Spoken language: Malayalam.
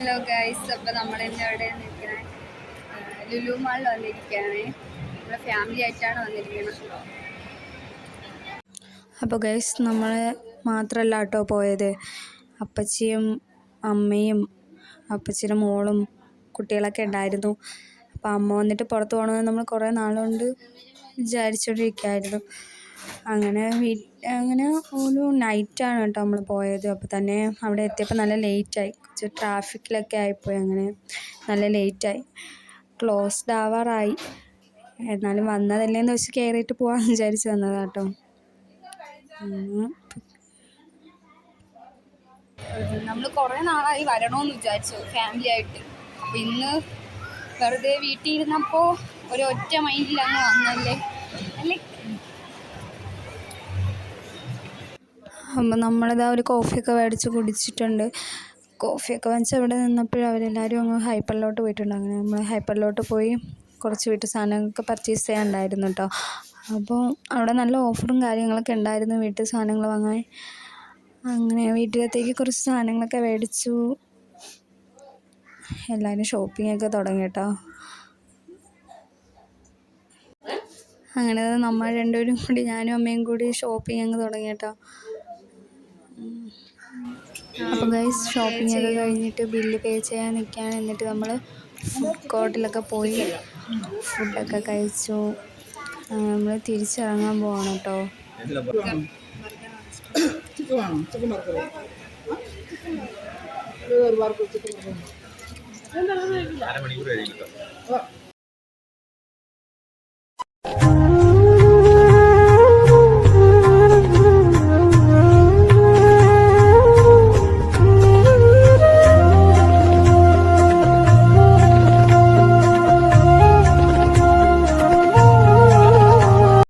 ഹലോ ഗൈസ്, അപ്പോൾ നമ്മളിന്ന് എവിടെ നിൽക്കണേ? ലുലു മാളിൽ വന്നിരിക്കുകയാണ്. നമ്മുടെ ഫാമിലി ആയിട്ടാണ് വന്നിരിക്കുന്നത്. അപ്പോൾ ഗൈസ്, നമ്മൾ മാത്രമല്ല കേട്ടോ പോയത്. അപ്പച്ചിയും അമ്മയും അപ്പച്ചിയുടെ മോളും കുട്ടികളൊക്കെ ഉണ്ടായിരുന്നു. അപ്പോൾ അമ്മ വന്നിട്ട് പുറത്ത് പോകണമെന്ന് നമ്മൾ കുറേ നാളുകൊണ്ട് വിചാരിച്ചുകൊണ്ടിരിക്കുകയായിരുന്നു. അങ്ങനെ ഒരു നൈറ്റാണ് കേട്ടോ നമ്മൾ പോയത്. അപ്പോൾ തന്നെ അവിടെ എത്തിയപ്പോൾ നല്ല ലേറ്റായി. കുറച്ച് ട്രാഫിക്കിലൊക്കെ ആയിപ്പോയി. അങ്ങനെ നല്ല ലേറ്റായി. ക്ലോസ്ഡ് ആവാറായി. എന്നാലും വന്നതല്ലേന്ന് വെച്ച് കയറിയിട്ട് പോകാമെന്ന് വിചാരിച്ച് വന്നതാണ് കേട്ടോ. നമ്മൾ കുറേ നാളായി വരണമെന്ന് വിചാരിച്ചു ഫാമിലി ആയിട്ട്. അപ്പോൾ ഇന്ന് വെറുതെ വീട്ടിൽ ഇരുന്നപ്പോൾ ഒരു ഒറ്റ മൈൻഡിൽ അങ്ങ് വന്നല്ലേ അല്ലേ. അപ്പോൾ നമ്മളിതാ ഒരു കോഫിയൊക്കെ മേടിച്ച് കുടിച്ചിട്ടുണ്ട്. കോഫിയൊക്കെ വാങ്ങിച്ച് അവിടെ നിന്നപ്പോൾ അവരെല്ലാവരും അങ്ങ് ഹൈപ്പറിലോട്ട് പോയിട്ടുണ്ട്. അങ്ങനെ നമ്മൾ ഹൈപ്പറിലോട്ട് പോയി കുറച്ച് വീട്ടു സാധനങ്ങളൊക്കെ പർച്ചേസ് ചെയ്യാനുണ്ടായിരുന്നു കേട്ടോ. അപ്പോൾ അവിടെ നല്ല ഓഫറും കാര്യങ്ങളൊക്കെ ഉണ്ടായിരുന്നു വീട്ടു സാധനങ്ങൾ വാങ്ങാൻ. അങ്ങനെ വീട്ടിലത്തേക്ക് കുറച്ച് സാധനങ്ങളൊക്കെ മേടിച്ചു. എല്ലാവരും ഷോപ്പിങ്ങൊക്കെ തുടങ്ങി കേട്ടോ. അങ്ങനെ നമ്മൾ രണ്ടുപേരും കൂടി, ഞാനും അമ്മയും കൂടി ഷോപ്പിംഗ് അങ്ങ് തുടങ്ങി കേട്ടോ. അപ്പോൾ ഗൈസ്, ഷോപ്പിംഗ് ഒക്കെ കഴിഞ്ഞിട്ട് ബില്ല് പേ ചെയ്യാൻ നിൽക്കുകയാണ്. എന്നിട്ട് നമ്മൾ ഫുഡ് കോർട്ടിലൊക്കെ പോയി ഫുഡൊക്കെ കഴിച്ചു. നമ്മൾ തിരിച്ചിറങ്ങാൻ പോവാണ് കേട്ടോ.